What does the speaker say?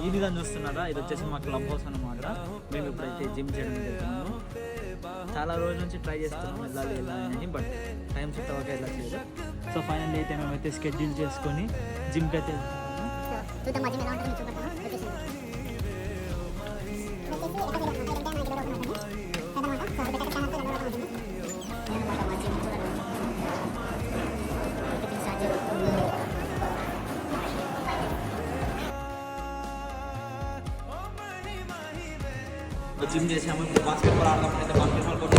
ఈ విధంగా చూస్తున్నారా, ఇది వచ్చేసి మా క్లబ్ హౌస్ అన్నమాట. మేము ఇప్పుడైతే జిమ్ చేయడం జరుగుతున్నాము. చాలా రోజుల నుంచి ట్రై చేస్తున్నాం వెళ్ళాలి, బట్ టైం సెట్ అవ్వక వెళ్ళట్లేదు. సో ఫైనల్ అయితే మేమైతే షెడ్యూల్ చేసుకొని జిమ్కి అయితే జిమ్ చేసాము. ఇప్పుడు బాస్కెట్బాల్ ఆడదాం అయితే బాస్కెట్బాల్ కోర్ట్